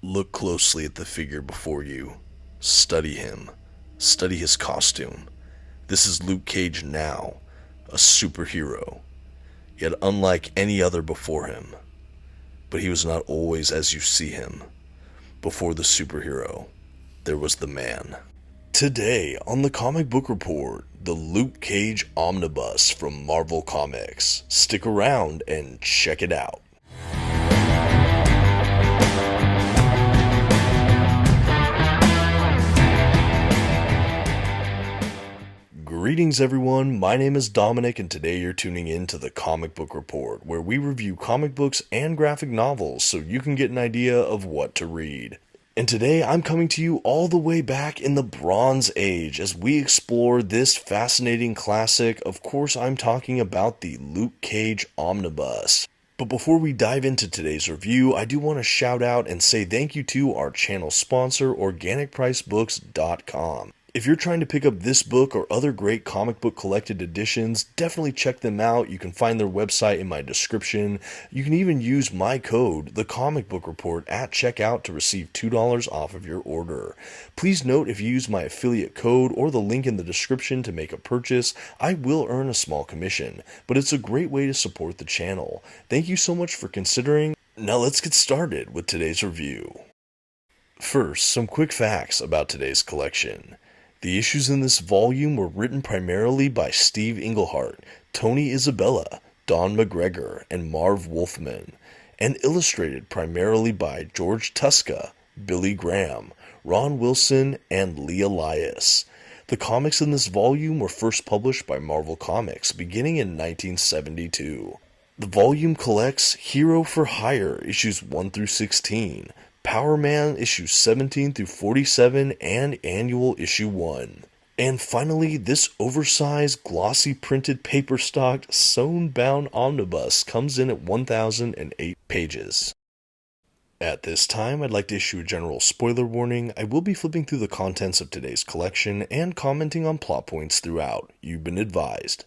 Look closely at the figure before you. Study him. Study his costume. This is Luke Cage now, a superhero, yet unlike any other before him. But he was not always as you see him. Before the superhero, there was the man. Today on the Comic Book Report, the Luke Cage Omnibus from Marvel Comics. Stick around and check it out. Greetings everyone, my name is Dominic and today you're tuning in to the Comic Book Report, where we review comic books and graphic novels so you can get an idea of what to read. And today I'm coming to you all the way back in the Bronze Age as we explore this fascinating classic. Of course, I'm talking about the Luke Cage Omnibus. But before we dive into today's review, I do want to shout out and say thank you to our channel sponsor, OrganicPriceBooks.com. If you're trying to pick up this book or other great comic book collected editions, definitely check them out. You can find their website in my description. You can even use my code, TheComicBookReport, at checkout to receive $2 off of your order. Please note, if you use my affiliate code or the link in the description to make a purchase, I will earn a small commission, but it's a great way to support the channel. Thank you so much for considering. Now let's get started with today's review. First, some quick facts about today's collection. The issues in this volume were written primarily by Steve Englehart, Tony Isabella, Don McGregor, and Marv Wolfman, and illustrated primarily by George Tuska, Billy Graham, Ron Wilson, and Lee Elias. The comics in this volume were first published by Marvel Comics beginning in 1972. The volume collects Hero for Hire issues 1 through 16, Power Man issues 17 through 47, and Annual issue 1. And finally, this oversized, glossy printed paper stocked, sewn bound omnibus comes in at 1,008 pages. At this time, I'd like to issue a general spoiler warning. I will be flipping through the contents of today's collection and commenting on plot points throughout. You've been advised.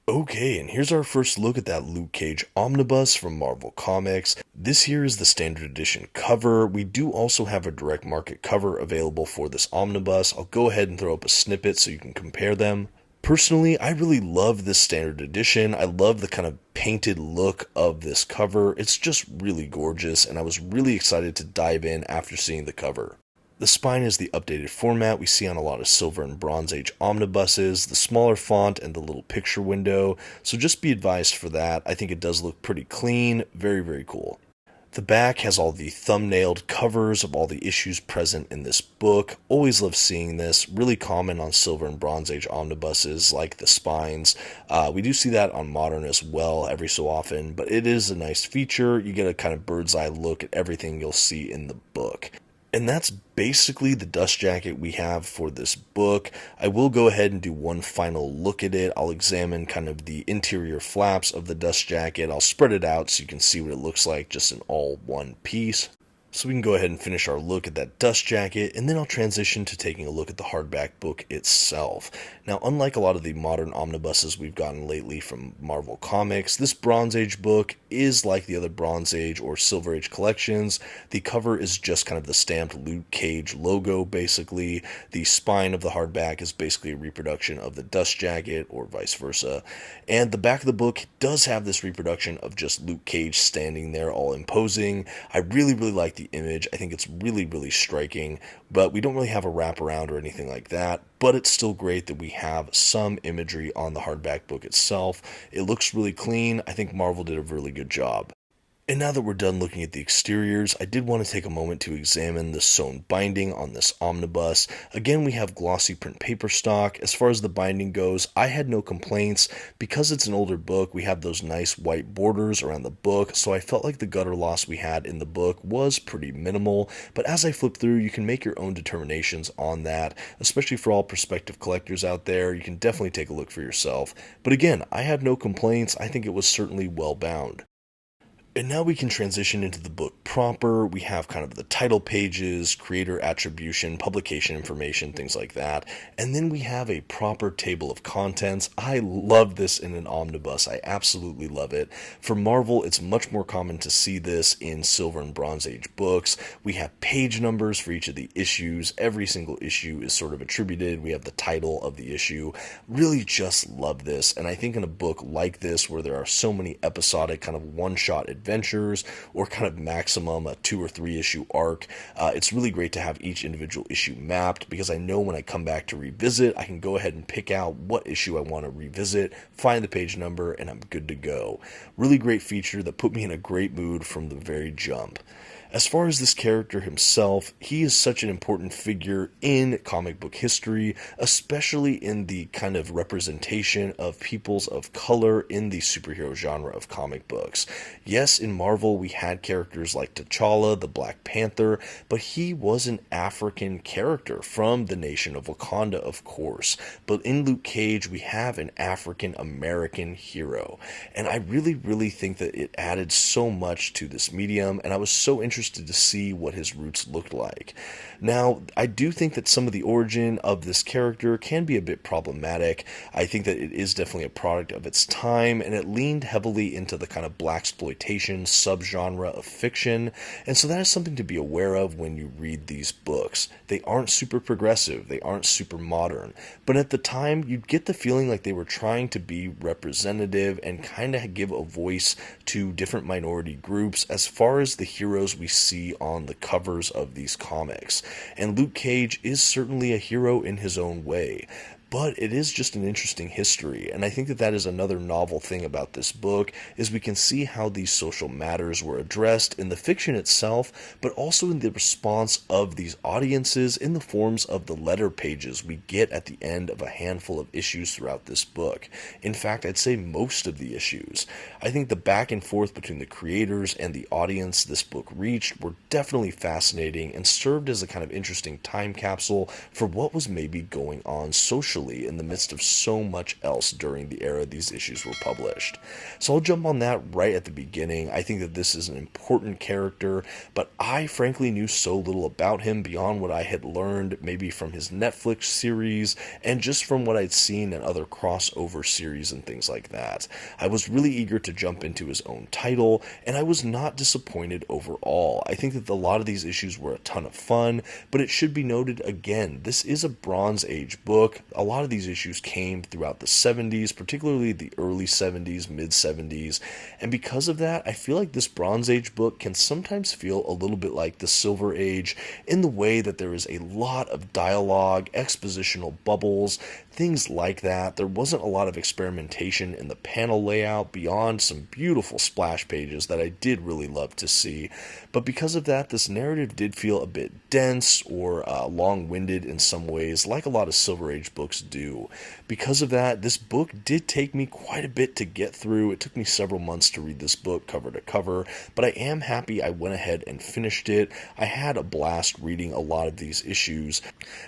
Okay, and here's our first look at that Luke Cage Omnibus from Marvel Comics. This here is the standard edition cover. We do also have a direct market cover available for this omnibus. I'll go ahead and throw up a snippet so you can compare them. Personally, I really love this standard edition. I love the kind of painted look of this cover. It's just really gorgeous, and I was really excited to dive in after seeing the cover. The spine is the updated format we see on a lot of Silver and Bronze Age omnibuses, the smaller font and the little picture window, so just be advised for that. I think it does look pretty clean, very, very cool. The back has all the thumbnailed covers of all the issues present in this book. Always love seeing this, really common on Silver and Bronze Age omnibuses like the spines. We do see that on modern as well every so often, but it is a nice feature. You get a kind of bird's eye look at everything you'll see in the book. And that's basically the dust jacket we have for this book. I will go ahead and do one final look at it. I'll examine kind of the interior flaps of the dust jacket. I'll spread it out so you can see what it looks like just in all one piece. So we can go ahead and finish our look at that dust jacket, and then I'll transition to taking a look at the hardback book itself. Now, unlike a lot of the modern omnibuses we've gotten lately from Marvel Comics, this Bronze Age book is like the other Bronze Age or Silver Age collections. The cover is just kind of the stamped Luke Cage logo, basically. The spine of the hardback is basically a reproduction of the dust jacket, or vice versa. And the back of the book does have this reproduction of just Luke Cage standing there all imposing. I really like the image. I think it's really striking, but we don't really have a wraparound or anything like that. But it's still great that we have some imagery on the hardback book itself. It looks really clean. I think Marvel did a really good job. And now that we're done looking at the exteriors, I did want to take a moment to examine the sewn binding on this omnibus. Again, we have glossy print paper stock. As far as the binding goes, I had no complaints. Because it's an older book, we have those nice white borders around the book, so I felt like the gutter loss we had in the book was pretty minimal. But as I flip through, you can make your own determinations on that, especially for all prospective collectors out there. You can definitely take a look for yourself. But again, I had no complaints. I think it was certainly well bound. And now we can transition into the book proper. We have kind of the title pages, creator attribution, publication information, things like that. And then we have a proper table of contents. I love this in an omnibus. I absolutely love it. For Marvel, it's much more common to see this in Silver and Bronze Age books. We have page numbers for each of the issues. Every single issue is sort of attributed. We have the title of the issue. Really just love this. And I think in a book like this, where there are so many episodic kind of one-shot adventures or kind of maximum a 2 or 3 issue arc, it's really great to have each individual issue mapped, because I know when I come back to revisit, I can go ahead and pick out what issue I want to revisit, find the page number, and I'm good to go. Really great feature that put me in a great mood from the very jump. As far as this character himself, he is such an important figure in comic book history, especially in the kind of representation of peoples of color in the superhero genre of comic books. Yes, in Marvel we had characters like T'Challa, the Black Panther, but he was an African character from the nation of Wakanda, of course. But in Luke Cage we have an African American hero, and I really think that it added so much to this medium, and I was so interested to see what his roots looked like. Now, I do think that some of the origin of this character can be a bit problematic. I think that it is definitely a product of its time, and it leaned heavily into the kind of blaxploitation subgenre of fiction, and so that is something to be aware of when you read these books. They aren't super progressive, they aren't super modern, but at the time you'd get the feeling like they were trying to be representative and kind of give a voice to different minority groups as far as the heroes we see on the covers of these comics. And Luke Cage is certainly a hero in his own way, but it is just an interesting history, and I think that that is another novel thing about this book, is we can see how these social matters were addressed in the fiction itself, but also in the response of these audiences in the forms of the letter pages we get at the end of a handful of issues throughout this book. In fact, I'd say most of the issues. I think the back and forth between the creators and the audience this book reached were definitely fascinating and served as a kind of interesting time capsule for what was maybe going on socially in the midst of so much else during the era these issues were published. So I'll jump on that right at the beginning. I think that this is an important character, but I frankly knew so little about him beyond what I had learned maybe from his Netflix series and just from what I'd seen in other crossover series and things like that. I was really eager to jump into his own title, and I was not disappointed overall. I think that a lot of these issues were a ton of fun, but it should be noted again, this is a Bronze Age book. A lot of these issues came throughout the 70s, particularly the early 70s, mid 70s, and because of that, I feel like this Bronze Age book can sometimes feel a little bit like the Silver Age in the way that there is a lot of dialogue, expositional bubbles, things like that. There wasn't a lot of experimentation in the panel layout beyond some beautiful splash pages that I did really love to see, but because of that, this narrative did feel a bit dense or long-winded in some ways, like a lot of Silver Age books do. Because of that, this book did take me quite a bit to get through. It took me several months to read this book cover to cover, but I am happy I went ahead and finished it. I had a blast reading a lot of these issues.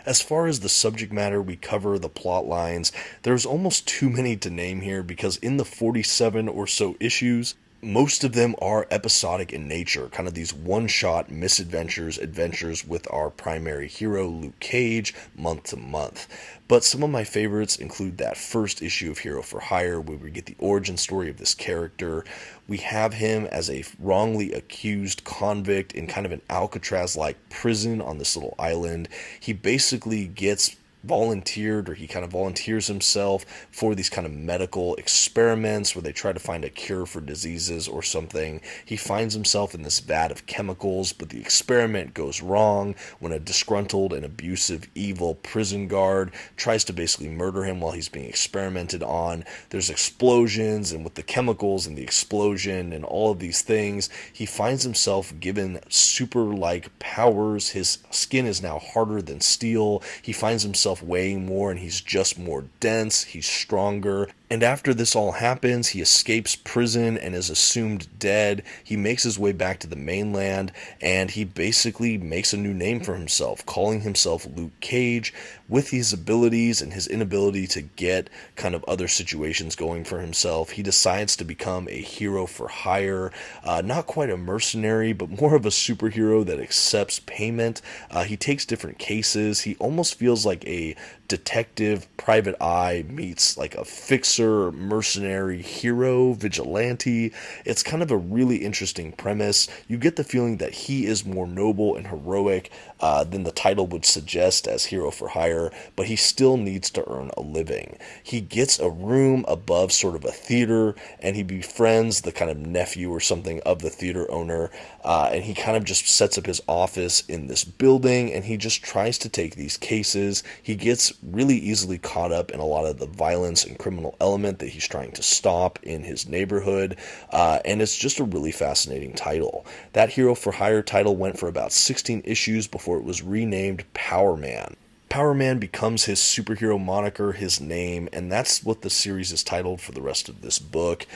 As far as the subject matter we cover, the plot lines, there's almost too many to name here, because in the 47 or so issues, most of them are episodic in nature, kind of these one-shot misadventures, adventures with our primary hero, Luke Cage, month to month. But some of my favorites include that first issue of Hero for Hire, where we get the origin story of this character. We have him as a wrongly accused convict in kind of an Alcatraz-like prison on this little island. He basically gets volunteered, or he kind of volunteers himself for these kind of medical experiments where they try to find a cure for diseases or something. He finds himself in this vat of chemicals, but the experiment goes wrong when a disgruntled and abusive, evil prison guard tries to basically murder him while he's being experimented on. There's explosions, and with the chemicals and the explosion and all of these things, he finds himself given super-like powers. His skin is now harder than steel. He finds himself weighing more, and he's just more dense, he's stronger. And after this all happens, he escapes prison and is assumed dead. He makes his way back to the mainland, and he basically makes a new name for himself, calling himself Luke Cage. With his abilities and his inability to get kind of other situations going for himself, he decides to become a hero for hire. Not quite a mercenary, but more of a superhero that accepts payment. He takes different cases. He almost feels like a detective private eye meets like a fixer, mercenary, hero, vigilante. It's kind of a really interesting premise. You get the feeling that he is more noble and heroic than the title would suggest as hero for hire, but he still needs to earn a living. He gets a room above sort of a theater, and he befriends the kind of nephew or something of the theater owner, and he kind of just sets up his office in this building, and he just tries to take these cases. He gets really easily caught up in a lot of the violence and criminal element that he's trying to stop in his neighborhood, and it's just a really fascinating title. That Hero for Hire title went for about 16 issues before it was renamed Power Man. Power Man becomes his superhero moniker, his name, and that's what the series is titled for the rest of this book.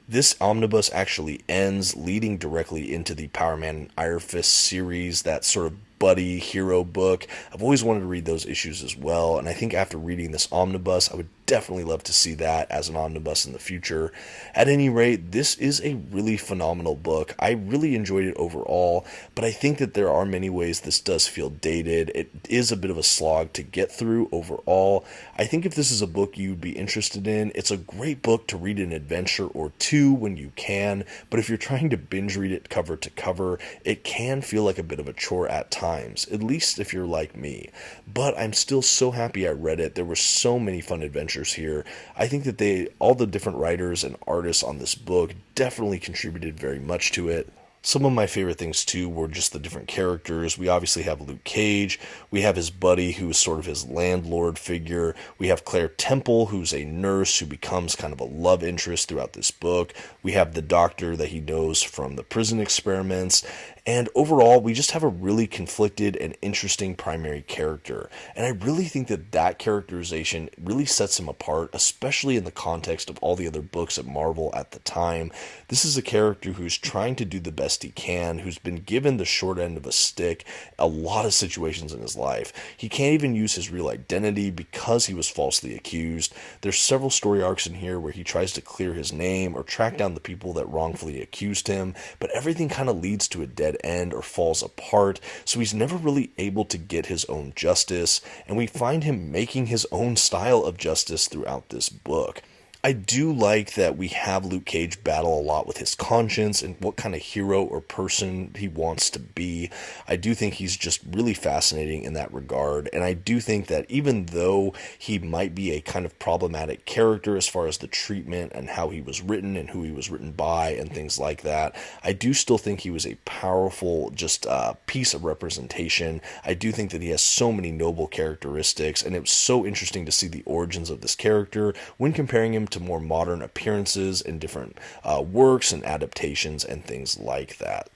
This omnibus actually ends leading directly into the Power Man and Iron Fist series, that sort of buddy hero book. I've always wanted to read those issues as well, and I think after reading this omnibus, I would definitely love to see that as an omnibus in the future. At any rate, this is a really phenomenal book. I really enjoyed it overall, but I think that there are many ways this does feel dated. It is a bit of a slog to get through overall. I think if this is a book you'd be interested in, it's a great book to read an adventure or two when you can, but if you're trying to binge read it cover to cover, it can feel like a bit of a chore at times, at least if you're like me. But I'm still so happy I read it. There were so many fun adventures here. I think that all the different writers and artists on this book definitely contributed very much to it. Some of my favorite things, too, were just the different characters. We obviously have Luke Cage. We have his buddy, who is sort of his landlord figure. We have Claire Temple, who's a nurse who becomes kind of a love interest throughout this book. We have the doctor that he knows from the prison experiments. And overall, we just have a really conflicted and interesting primary character. And I really think that that characterization really sets him apart, especially in the context of all the other books at Marvel at the time. This is a character who's trying to do the best he can, who's been given the short end of a stick a lot of situations in his life. He can't even use his real identity because he was falsely accused. There's several story arcs in here where he tries to clear his name or track down the people that wrongfully accused him, but everything kind of leads to a dead end or falls apart, so he's never really able to get his own justice, and we find him making his own style of justice throughout this book. I do like that we have Luke Cage battle a lot with his conscience and what kind of hero or person he wants to be. I do think he's just really fascinating in that regard, and I do think that even though he might be a kind of problematic character as far as the treatment and how he was written and who he was written by and things like that, I do still think he was a powerful just piece of representation. I do think that he has so many noble characteristics, and it was so interesting to see the origins of this character when comparing him to more modern appearances in different works and adaptations and things like that.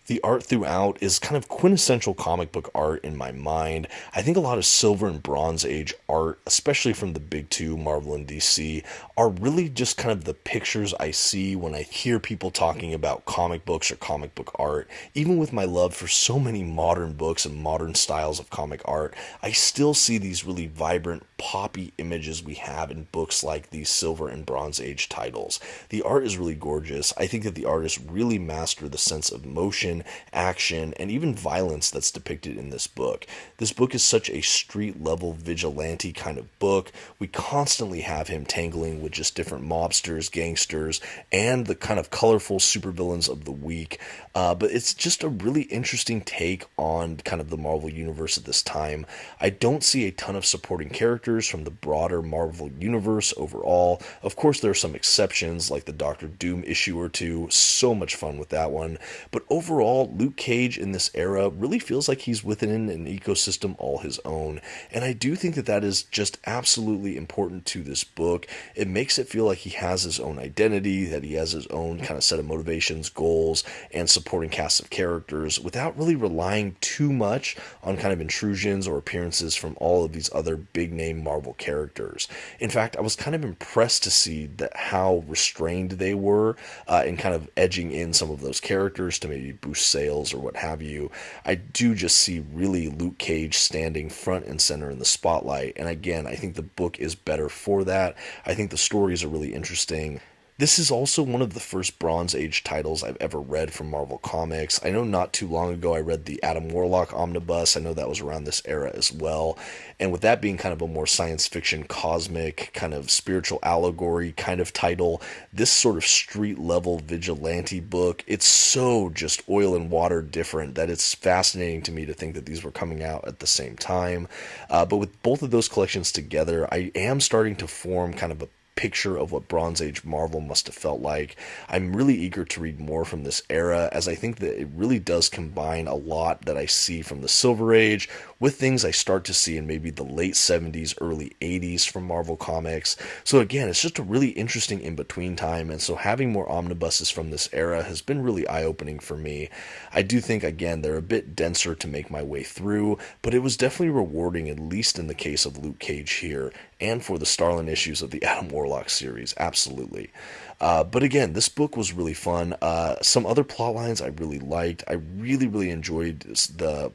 The art throughout is kind of quintessential comic book art in my mind. I think a lot of Silver and Bronze Age art, especially from the big two, Marvel and DC, are really just kind of the pictures I see when I hear people talking about comic books or comic book art. Even with my love for so many modern books and modern styles of comic art, I still see these really vibrant, poppy images we have in books like these Silver and Bronze Age titles. The art is really gorgeous. I think that the artists really master the sense of motion, action, and even violence that's depicted in this book. This book is such a street-level vigilante kind of book. We constantly have him tangling with just different mobsters, gangsters, and the kind of colorful supervillains of the week. But it's just a really interesting take on kind of the Marvel Universe at this time. I don't see a ton of supporting characters from the broader Marvel Universe overall. Of course, there are some exceptions, like the Doctor Doom issue or two. So much fun with that one. But overall, overall, Luke Cage in this era really feels like he's within an ecosystem all his own, and I do think that that is just absolutely important to this book. It makes it feel like he has his own identity, that he has his own kind of set of motivations, goals, and supporting cast of characters without really relying too much on kind of intrusions or appearances from all of these other big name Marvel characters. In fact, I was kind of impressed to see that how restrained they were in kind of edging in some of those characters to maybe boost sales or what have you. I do just see really Luke Cage standing front and center in the spotlight, and again, I think the book is better for that. I think the stories are really interesting. This is also one of the first Bronze Age titles I've ever read from Marvel Comics. I know not too long ago I read the Adam Warlock Omnibus. I know that was around this era as well. And with that being kind of a more science fiction, cosmic, kind of spiritual allegory kind of title, this sort of street level vigilante book, it's so just oil and water different that it's fascinating to me to think that these were coming out at the same time. But with both of those collections together, I am starting to form kind of a picture of what Bronze Age Marvel must have felt like. I'm really eager to read more from this era, as I think that it really does combine a lot that I see from the Silver Age with things I start to see in maybe the late 70s, early 80s from Marvel Comics. So again, it's just a really interesting in-between time, and so having more omnibuses from this era has been really eye-opening for me. I do think, again, they're a bit denser to make my way through, but it was definitely rewarding, at least in the case of Luke Cage here, and for the Starlin issues of the Adam Warlock series, absolutely. But again, this book was really fun. Some other plot lines I really liked. I really enjoyed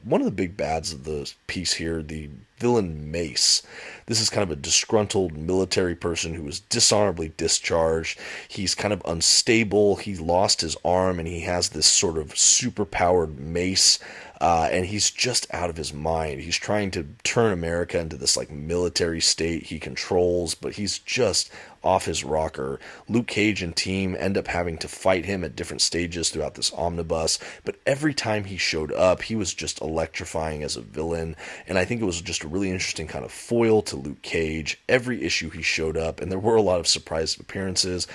one of the big bads of the piece here, the villain Mace. This is kind of a disgruntled military person who was dishonorably discharged. He's kind of unstable. He lost his arm, and he has this sort of super-powered mace. And he's just out of his mind. He's trying to turn America into this like military state he controls, but he's just off his rocker. Luke Cage and team end up having to fight him at different stages throughout this omnibus, but every time he showed up, he was just electrifying as a villain, and I think it was just a really interesting kind of foil to Luke Cage. Every issue he showed up, and there were a lot of surprise appearances.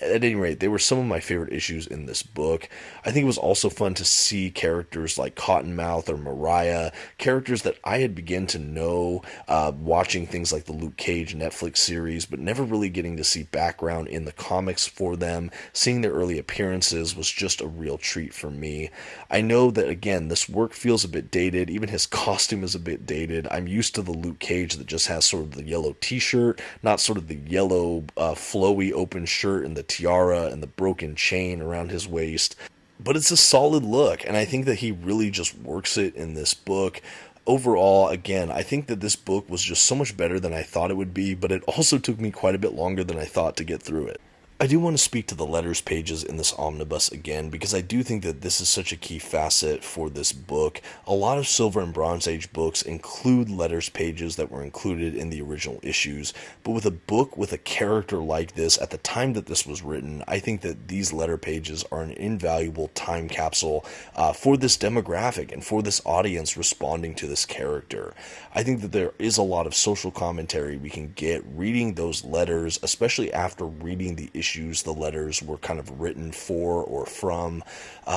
At any rate, they were some of my favorite issues in this book. I think it was also fun to see characters like Cottonmouth or Mariah, characters that I had begun to know watching things like the Luke Cage Netflix series, but never really getting to see background in the comics for them. Seeing their early appearances was just a real treat for me. I know that, again, this work feels a bit dated. Even his costume is a bit dated. I'm used to the Luke Cage that just has sort of the yellow t-shirt, not sort of the yellow flowy open shirt and the tiara and the broken chain around his waist. But it's a solid look, and I think that he really just works it in this book. Overall, again, I think that this book was just so much better than I thought it would be, but it also took me quite a bit longer than I thought to get through it. I do want to speak to the letters pages in this omnibus again, because I do think that this is such a key facet for this book. A lot of Silver and Bronze Age books include letters pages that were included in the original issues, but with a book with a character like this at the time that this was written, I think that these letter pages are an invaluable time capsule for this demographic and for this audience responding to this character. I think that there is a lot of social commentary we can get reading those letters, especially after reading the issues the letters were kind of written for or from.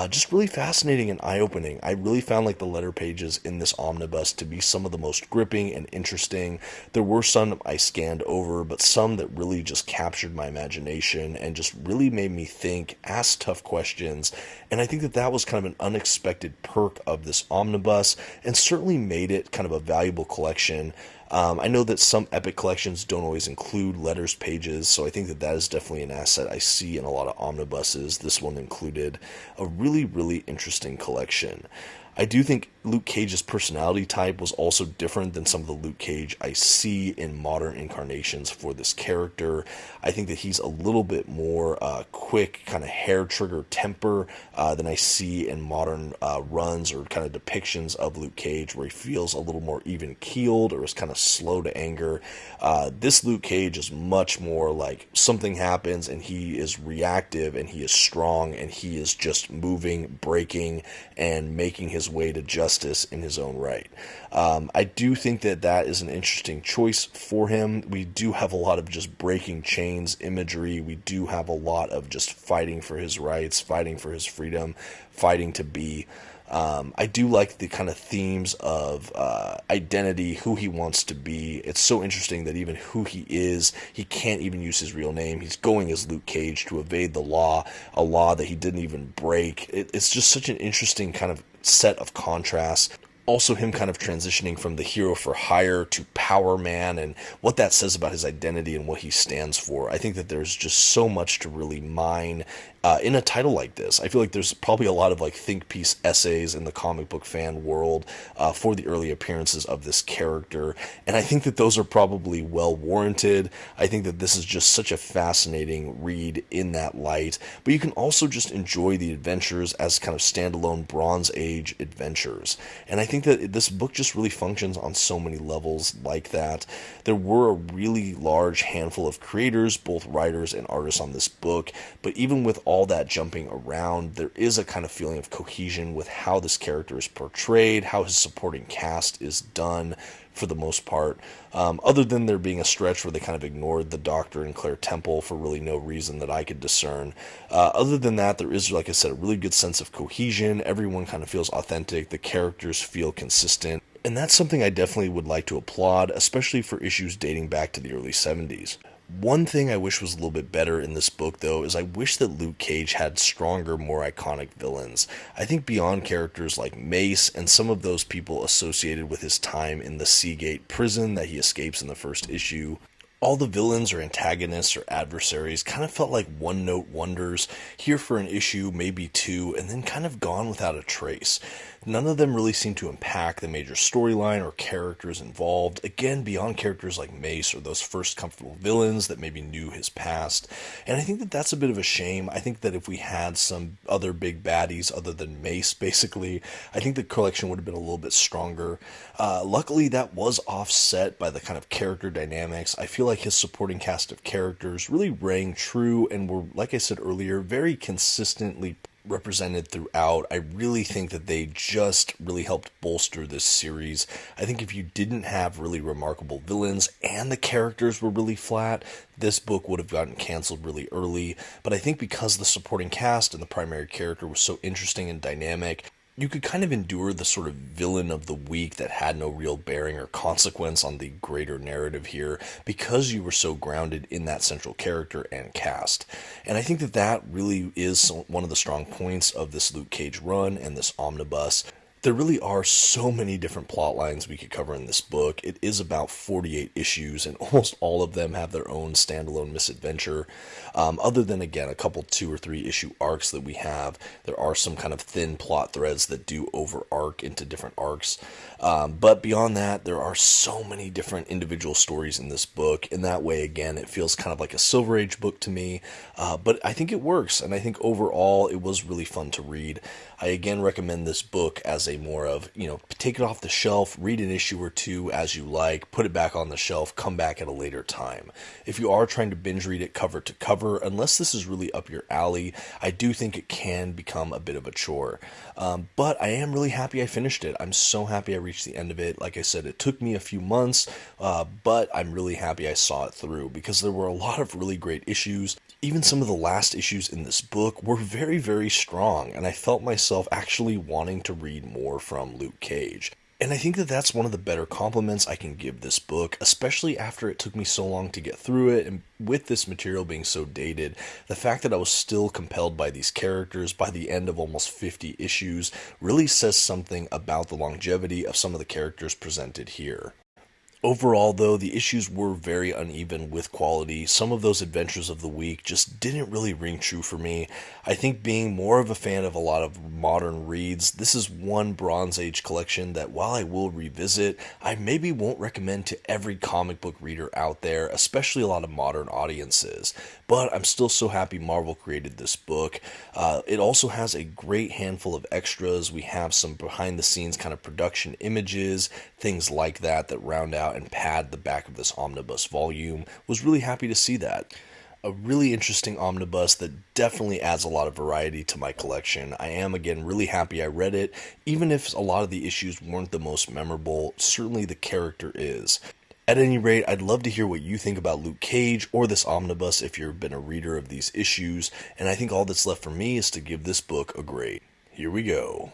Just really fascinating and eye-opening. I really found like the letter pages in this omnibus to be some of the most gripping and interesting. There were some I scanned over, but some that really just captured my imagination and just really made me think, ask tough questions. And I think that that was kind of an unexpected perk of this omnibus, and certainly made it kind of a valuable collection. I know that some epic collections don't always include letters pages, so I think that that is definitely an asset I see in a lot of omnibuses. This one included a really interesting collection. I do think Luke Cage's personality type was also different than some of the Luke Cage I see in modern incarnations for this character. I think that he's a little bit more quick, kind of hair trigger temper than I see in modern runs or kind of depictions of Luke Cage, where he feels a little more even keeled or is kind of slow to anger. This Luke Cage is much more like something happens and he is reactive and he is strong and he is just moving, breaking, and making his his way to justice in his own right. I do think that that is an interesting choice for him. We do have a lot of just breaking chains imagery. We do have a lot of just fighting for his rights, fighting for his freedom, fighting to be. I do like the kind of themes of identity, who he wants to be. It's so interesting that even who he is, he can't even use his real name. He's going as Luke Cage to evade the law, a law that he didn't even break. It's just such an interesting kind of set of contrasts. Also him kind of transitioning from the hero for hire to power man, and what that says about his identity and what he stands for. I think that there's just so much to really mine in a title like this. I feel like there's probably a lot of like think piece essays in the comic book fan world for the early appearances of this character, and I think that those are probably well warranted. I think that this is just such a fascinating read in that light, but you can also just enjoy the adventures as kind of standalone Bronze Age adventures, and I think that this book just really functions on so many levels like that. There were a really large handful of creators, both writers and artists on this book, but even with all that jumping around, there is a kind of feeling of cohesion with how this character is portrayed, how his supporting cast is done for the most part, other than there being a stretch where they kind of ignored the Doctor and Claire Temple for really no reason that I could discern. Other than that, there is, like I said, a really good sense of cohesion. Everyone kind of feels authentic. The characters feel consistent. And that's something I definitely would like to applaud, especially for issues dating back to the early 70s. One thing I wish was a little bit better in this book, though, is I wish that Luke Cage had stronger, more iconic villains. I think beyond characters like Mace and some of those people associated with his time in the Seagate prison that he escapes in the first issue, all the villains or antagonists or adversaries kind of felt like one-note wonders, here for an issue, maybe two, and then kind of gone without a trace. None of them really seem to impact the major storyline or characters involved, again, beyond characters like Mace or those first comfortable villains that maybe knew his past. And I think that that's a bit of a shame. I think that if we had some other big baddies other than Mace, basically, I think the collection would have been a little bit stronger. Luckily, that was offset by the kind of character dynamics. I feel like his supporting cast of characters really rang true and were, like I said earlier, very consistently represented throughout. I really think that they just really helped bolster this series. I think if you didn't have really remarkable villains and the characters were really flat, this book would have gotten canceled really early. But I think because the supporting cast and the primary character was so interesting and dynamic, you could kind of endure the sort of villain of the week that had no real bearing or consequence on the greater narrative here because you were so grounded in that central character and cast. And I think that that really is one of the strong points of this Luke Cage run and this omnibus. There really are so many different plot lines we could cover in this book. It is about 48 issues, and almost all of them have their own standalone misadventure. Other than, again, a couple 2 or 3 issue arcs that we have, there are some kind of thin plot threads that do over-arc into different arcs. But beyond that, there are so many different individual stories in this book. In that way, again, it feels kind of like a Silver Age book to me. But I think it works, and I think overall it was really fun to read. I again recommend this book as a more of, take it off the shelf, read an issue or two as you like, put it back on the shelf, come back at a later time. If you are trying to binge read it cover to cover, unless this is really up your alley, I do think it can become a bit of a chore. But I am really happy I finished it. I'm so happy I reached the end of it. Like I said, it took me a few months, but I'm really happy I saw it through because there were a lot of really great issues. Even some of the last issues in this book were very, very strong, and I felt myself actually wanting to read more from Luke Cage. And I think that that's one of the better compliments I can give this book, especially after it took me so long to get through it, and with this material being so dated, the fact that I was still compelled by these characters by the end of almost 50 issues really says something about the longevity of some of the characters presented here. Overall, though, the issues were very uneven with quality. Some of those adventures of the week just didn't really ring true for me. I think being more of a fan of a lot of modern reads, this is one Bronze Age collection that while I will revisit, I maybe won't recommend to every comic book reader out there, especially a lot of modern audiences. But I'm still so happy Marvel created this book. It also has a great handful of extras. We have some behind the scenes kind of production images, things like that round out and pad the back of this omnibus volume. Was really happy to see that. A really interesting omnibus that definitely adds a lot of variety to my collection. I am, again, really happy I read it. Even if a lot of the issues weren't the most memorable, certainly the character is. At any rate, I'd love to hear what you think about Luke Cage or this omnibus if you've been a reader of these issues, and I think all that's left for me is to give this book a grade. Here we go.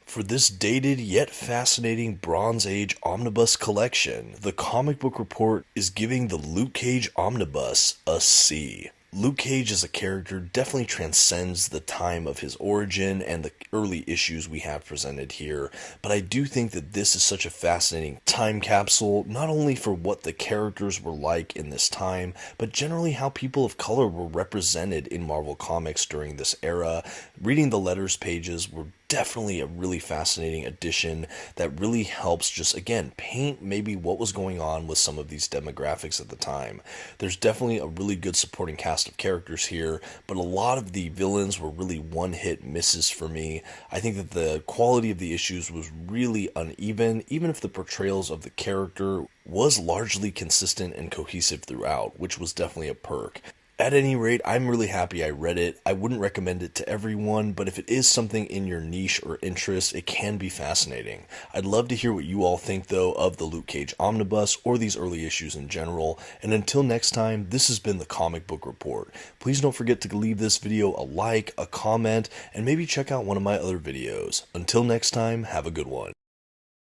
For this dated yet fascinating Bronze Age omnibus collection, the Comic Book Report is giving the Luke Cage Omnibus a C. Luke Cage as a character definitely transcends the time of his origin and the early issues we have presented here, but I do think that this is such a fascinating time capsule, not only for what the characters were like in this time, but generally how people of color were represented in Marvel Comics during this era. Reading the letters pages were definitely a really fascinating addition that really helps just, again, paint maybe what was going on with some of these demographics at the time. There's definitely a really good supporting cast of characters here, but a lot of the villains were really one-hit misses for me. I think that the quality of the issues was really uneven, even if the portrayals of the character was largely consistent and cohesive throughout, which was definitely a perk. At any rate, I'm really happy I read it. I wouldn't recommend it to everyone, but if it is something in your niche or interest, it can be fascinating. I'd love to hear what you all think, though, of the Luke Cage Omnibus or these early issues in general. And until next time, this has been the Comic Book Report. Please don't forget to leave this video a like, a comment, and maybe check out one of my other videos. Until next time, have a good one.